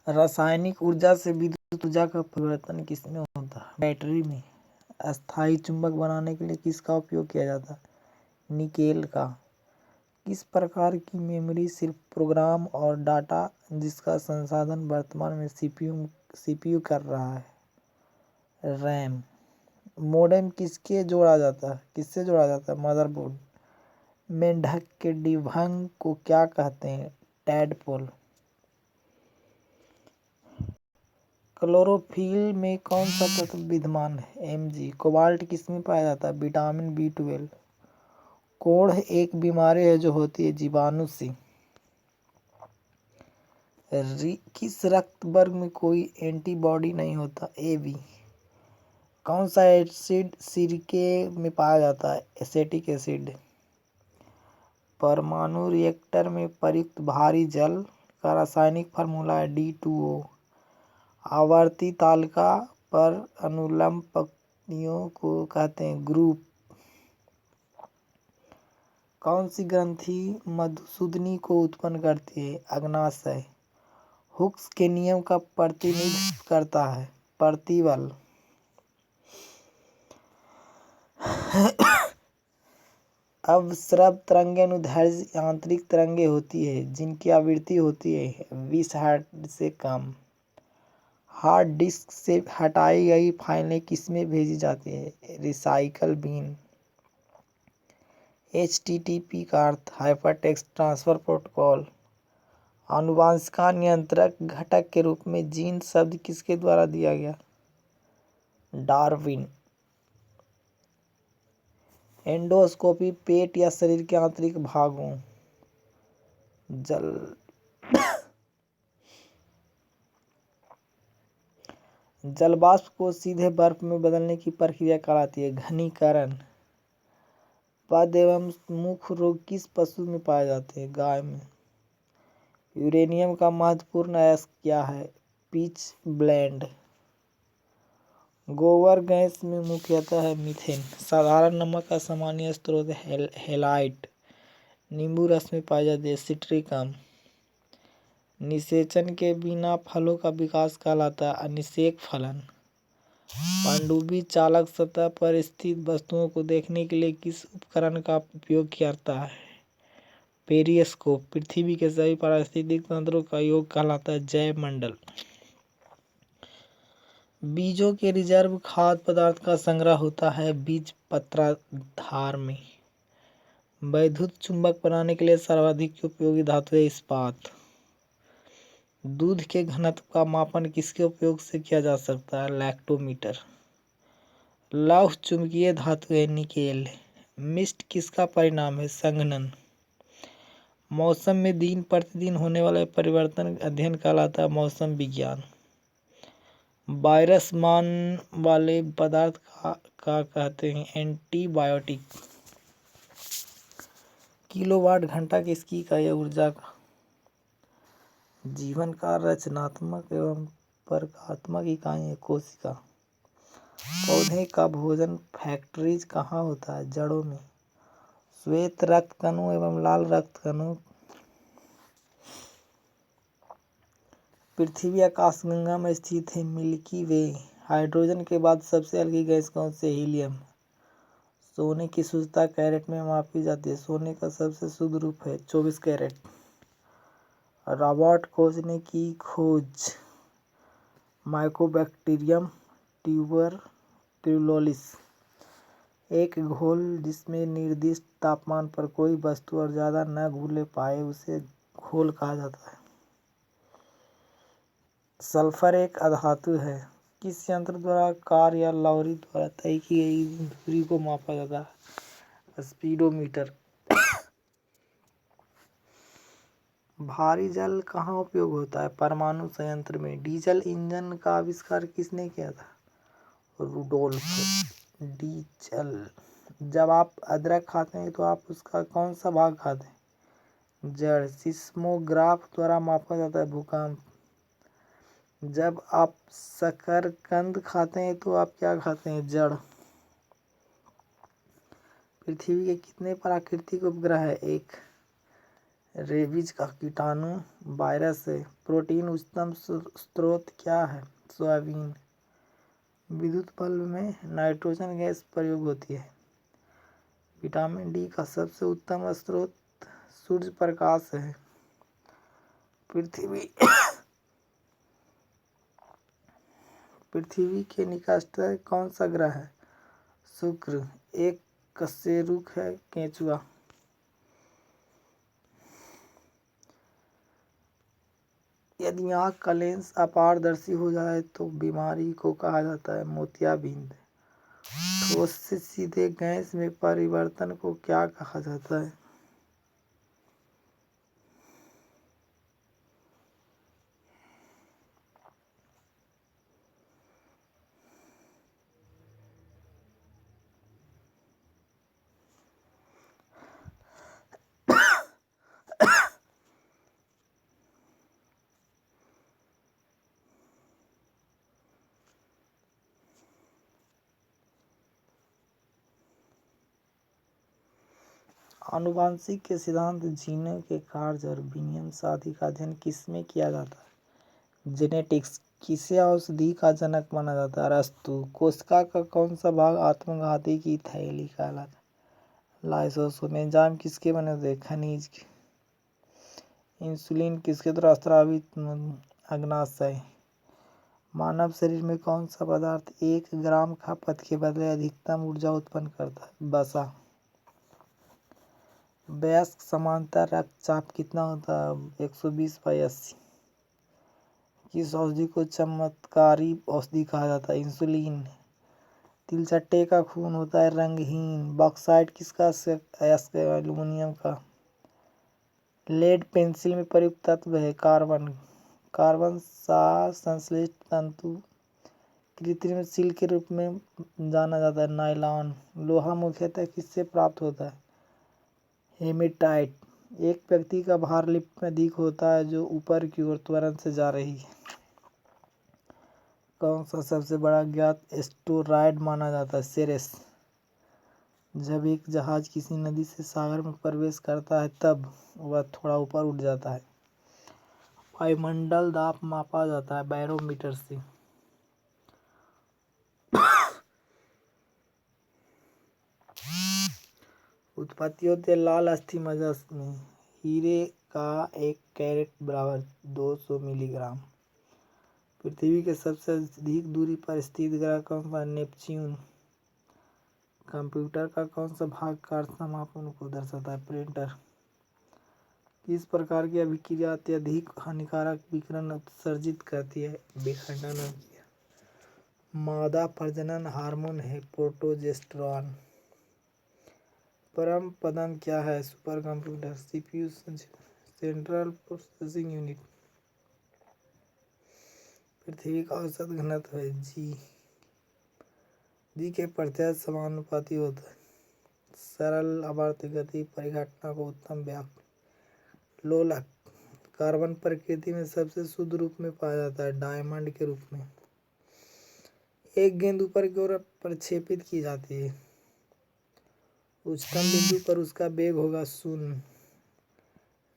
रासायनिक ऊर्जा से विद्युत ऊर्जा का परिवर्तन किसमें होता है? बैटरी में। अस्थायी चुंबक बनाने के लिए किसका उपयोग किया जाता है? निकेल का। किस प्रकार की मेमोरी सिर्फ प्रोग्राम और डाटा जिसका संसाधन वर्तमान में सीपीयू कर रहा है? रैम। मॉडेम किससे जोड़ा जाता है? मदरबोर्ड। मेंढक के डिंभंग को क्या कहते हैं? टैडपोल। क्लोरोफिल में कौन सा तत्व विद्यमान है? Mg। कोबाल्ट किसमें पाया जाता है? Vitamin B12। कोढ़ एक बीमारी है जो होती है जीवाणु से। किस रक्त वर्ग में कोई एंटीबॉडी नहीं होता? AB। कौन सा एसिड सिरके में पाया जाता है? Acetic acid. परमाणु रिएक्टर में प्रयुक्त भारी जल का रासायनिक फार्मूला है D2O। आवर्ती तालिका पर अनुलंब पंक्तियों को कहते हैं ग्रुप। कौन सी ग्रंथि मधुसूदनी को उत्पन्न करती है? अग्नाशय। हुक्स के नियम का प्रतिनिधित्व करता है? प्रतिबल। अवस्रव तरंगें अनुदैर्ध्य यांत्रिक तरंगें होती है जिनकी आवृत्ति होती है 20 हर्ट्ज से कम। हार्ड डिस्क से हटाई गई फाइलें किसमें भेजी जाती है? Recycle bin. HTTP का अर्थ हाइपरटेक्स्ट ट्रांसफर प्रोटोकॉल। आनुवंशिक नियंत्रक घटक के रूप में जीन शब्द किसके द्वारा दिया गया? डार्विन। एंडोस्कोपी पेट या शरीर के आंतरिक भागों जलवाष्प को सीधे बर्फ में बदलने की प्रक्रिया कहलाती है घनीकरण। पद एवं मुख रोग किस पशु में पाए जाते हैं? गाय में। यूरेनियम का महत्वपूर्ण अयस्क क्या है? Pitch blend. गोबर गैस में मुख्यतः है मीथेन। साधारण नमक का सामान्य स्रोत हेलाइट। नींबू रस में पाई जाती है सिट्रिकम। निषेचन के बिना फलों का विकास कहलाता है अनिषेक फलन। पनडुब्बी चालक सतह पर स्थित वस्तुओं को देखने के लिए किस उपकरण का उपयोग करता है? पेरिस्कोप। पृथ्वी के सभी पारिस्थितिक तंत्रों का योग कहलाता है जैव मंडल। बीजों के रिजर्व खाद्य पदार्थ का संग्रह होता है बीज पत्राधार में। वैद्युत चुंबक बनाने के लिए सर्वाधिक उपयोगी धातु है इस्पात। दूध के घनत्व का मापन किसके उपयोग से किया जा सकता है? लैक्टोमीटर। लौह चुंबकीय धातु है निकेल। मिस्ट किसका परिणाम है? संघनन। मौसम में दिन प्रतिदिन होने वाले परिवर्तन अध्ययन कहलाता है मौसम विज्ञान। वायरस मान वाले पदार्थ का कहते हैं एंटीबायोटिक। किलोवाट घंटा किसकी इकाई है? ऊर्जा का। जीवन का रचनात्मक एवं प्रकारात्मक इकाई है कोशिका। पौधे का भोजन फैक्टरीज कहाँ होता है? जड़ों में। श्वेत रक्त कणों एवं लाल रक्त कणों पृथ्वी आकाशगंगा में स्थित है मिल्की वे। हाइड्रोजन के बाद सबसे हल्की गैस कौन सी है? हीलियम। सोने की शुद्धता कैरेट में मापी जाती है। सोने का सबसे शुद्ध रूप है 24 कैरेट। रॉबर्ट कोच ने की खोज माइकोबैक्टीरियम ट्यूबरक्लोसिस। एक घोल जिसमें निर्दिष्ट तापमान पर कोई वस्तु और ज़्यादा न घुल पाए उसे घोल कहा जाता है। सल्फर एक अधातु है। किस यंत्र द्वारा कार या लॉरी द्वारा तय की गई दूरी को मापा जाता है? स्पीडोमीटर। भारी जल कहाँ उपयोग होता है? परमाणु संयंत्र में। डीजल इंजन का आविष्कार किसने किया था? Rudolf Diesel. जब आप अदरक खाते हैं तो आप उसका कौन सा भाग खाते हैं? जड़। सिस्मोग्राफ द्वारा मापा जाता है भूकंप। जब आप शकरकंद खाते हैं तो आप क्या खाते हैं? जड़। पृथ्वी के कितने प्राकृतिक उपग्रह है? एक। रेबीज का कीटाणु वायरस है। प्रोटीन उच्चतम स्रोत क्या है? सोयाबीन। विद्युत बल्ब में नाइट्रोजन गैस प्रयोग होती है। विटामिन डी का सबसे उत्तम स्रोत सूर्य प्रकाश है। पृथ्वी के निकटस्थ कौन सा ग्रह है? शुक्र। एक कशेरुक है केंचुआ। यदि आँख का लेंस अपारदर्शी हो जाए तो बीमारी को कहा जाता है मोतियाबिंद। ठोस से सीधे गैस में परिवर्तन को क्या कहा जाता है? आनुवांशिक के सिद्धांत जीनों के कार्य और विनियमन आदि का अध्ययन किसमें किया जाता है? जेनेटिक्स। किसे औषधि का जनक माना जाता है? अरस्तु। कोशिका का कौन सा भाग आत्मघाती की थैली कहलाता है? लाइसोसोम। एंजाइम किसके बने होते हैं? खनिज। इंसुलिन किसके द्वारा स्रावित अग्नाशय? मानव शरीर में कौन सा पदार्थ 1 ग्राम खपत के बदले अधिकतम ऊर्जा उत्पन्न करता है? वसा। वयस्क समांतर रक्तचाप कितना होता है? 120/80। किस औषधि को चमत्कारी औषधि कहा जाता है? इंसुलिन। तिलचट्टे का खून होता है रंगहीन। बॉक्साइट किसका अयस्क है? एल्यूमीनियम का। लेड पेंसिल में प्रयुक्त तत्व है कार्बन। कार्बन सार संश्लेषित तंतु कृत्रिम सील के रूप में जाना जाता है नायलॉन। लोहा मुख्यतः किससे प्राप्त होता है? हेमेटाइट। एक व्यक्ति का भार लिफ्ट में अधिक होता है जो ऊपर की ओर त्वरण से जा रही है। कौन सा सबसे बड़ा ज्ञात एस्टेरॉयड माना जाता है? सेरेस। जब एक जहाज किसी नदी से सागर में प्रवेश करता है तब वह थोड़ा ऊपर उठ जाता है। वायुमंडल दाब मापा जाता है बैरोमीटर से। उत्पत्ति होती है लाल अस्थि मज्जा में। हीरे का 1 कैरेट बराबर 200 मिलीग्राम। पृथ्वी के सबसे अधिक दूरी पर स्थित ग्रह कौन सा? नेपच्यून। कंप्यूटर का कौन सा भाग कार्य समापन को दर्शाता है? प्रिंटर। किस प्रकार की अभिक्रिया अत्यधिक हानिकारक विकिरण उत्सर्जित करती है? विखंडन अभिक्रिया। मादा प्रजनन हार्मोन है प्रोजेस्टेरॉन। परम पदम क्या है? Super computer. CPU central processing unit. पृथ्वी का औसत घनत्व है जी। जी के प्रत्यक्ष समानुपाती होता है। सरल आवर्त गति परिघटना को उत्तम व्याप्त। लोलक। कार्बन प्रकृति में सबसे शुद्ध रूप में पाया जाता है डायमंड के रूप में। एक गेंद ऊपर की ओर प्रक्षेपित की जाती है। उच्चतम बिंदु पर उसका वेग होगा 0।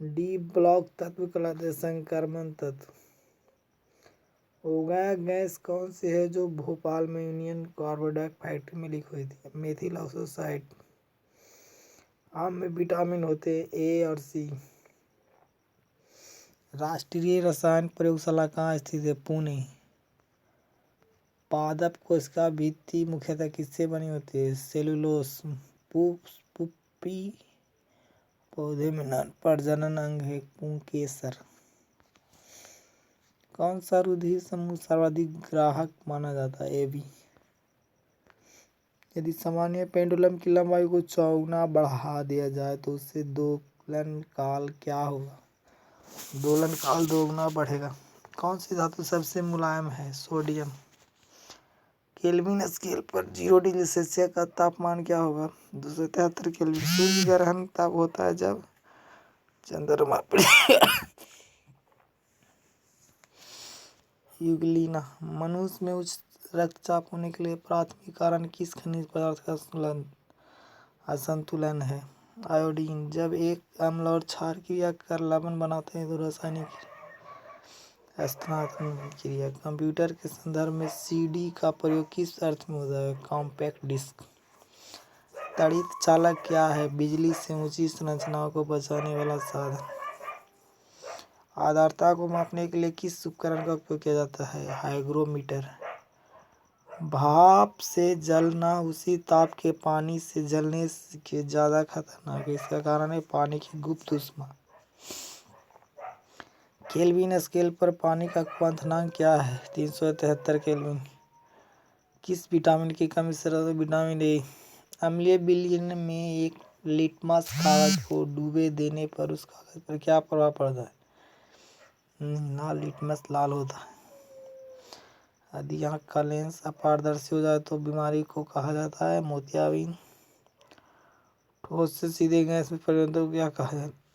डी ब्लॉक तत्व कहलाते हैं संक्रमण तत्व। उगाया गैस कौन सी है जो भोपाल में यूनियन कार्बाइड फैक्ट्री में लीक हुई थी? Methyl oxide. आम में विटामिन होते हैं ए और सी। राष्ट्रीय रसायन प्रयोगशाला कहाँ स्थित है? पुणे। पादप कोशिका भित्ति मुख्यतः किससे बनी होती है? सेलुलोस। पुप्पी पौधे में नर प्रजनन अंग है पुंकेसर। कौन सा रुधिर समूह सर्वाधिक ग्राहक माना जाता है? एबी। यदि सामान्य पेंडुलम की लंबाई को 4 गुना बढ़ा दिया जाए तो उससे दोलन काल क्या होगा? दोलन काल 2 गुना बढ़ेगा। कौन सी धातु सबसे मुलायम है? सोडियम। केल्विन स्केल पर 0 डिग्री सेल्सियस का तापमान क्या होगा? 273 केल्विन। सूर्य ग्रहण तब होता है जब चंद्रमा यूग्लिना। मनुष्य में उच्च रक्तचाप होने के लिए प्राथमिक कारण किस खनिज पदार्थ का असंतुलन है? आयोडीन, जब एक अम्ल और क्षार क्रिया कर लवण बनाते हैं तो रासायनिक स्थानांतरण क्रिया। कंप्यूटर के संदर्भ में सीडी का प्रयोग किस अर्थ में होता है? Compact disc. तड़ित चालक क्या है? बिजली से ऊंची संरचनाओं को बचाने वाला साधन। आर्द्रता को मापने के लिए किस उपकरण का उपयोग किया जाता है? हाइग्रोमीटर। भाप से जलना उसी ताप के पानी से जलने के ज़्यादा खतरनाक है। इसका कारण है पानी की गुप्त ऊष्मा। केल्विन स्केल पर पानी का क्वथनांक क्या है? 373 केल्विन। किस विटामिन की कमी से विटामिन ए। अम्लीय विलयन में एक लिटमस कागज को डूबे देने पर उस कागज पर क्या प्रभाव पड़ता है? लाल लिटमस लाल होता है। यदि आँख का लेंस अपारदर्शी हो जाए तो बीमारी को कहा जाता है मोतियाबिंद। ठोस से सीधे गैस में परिवर्तन को क्या कहा जाता है?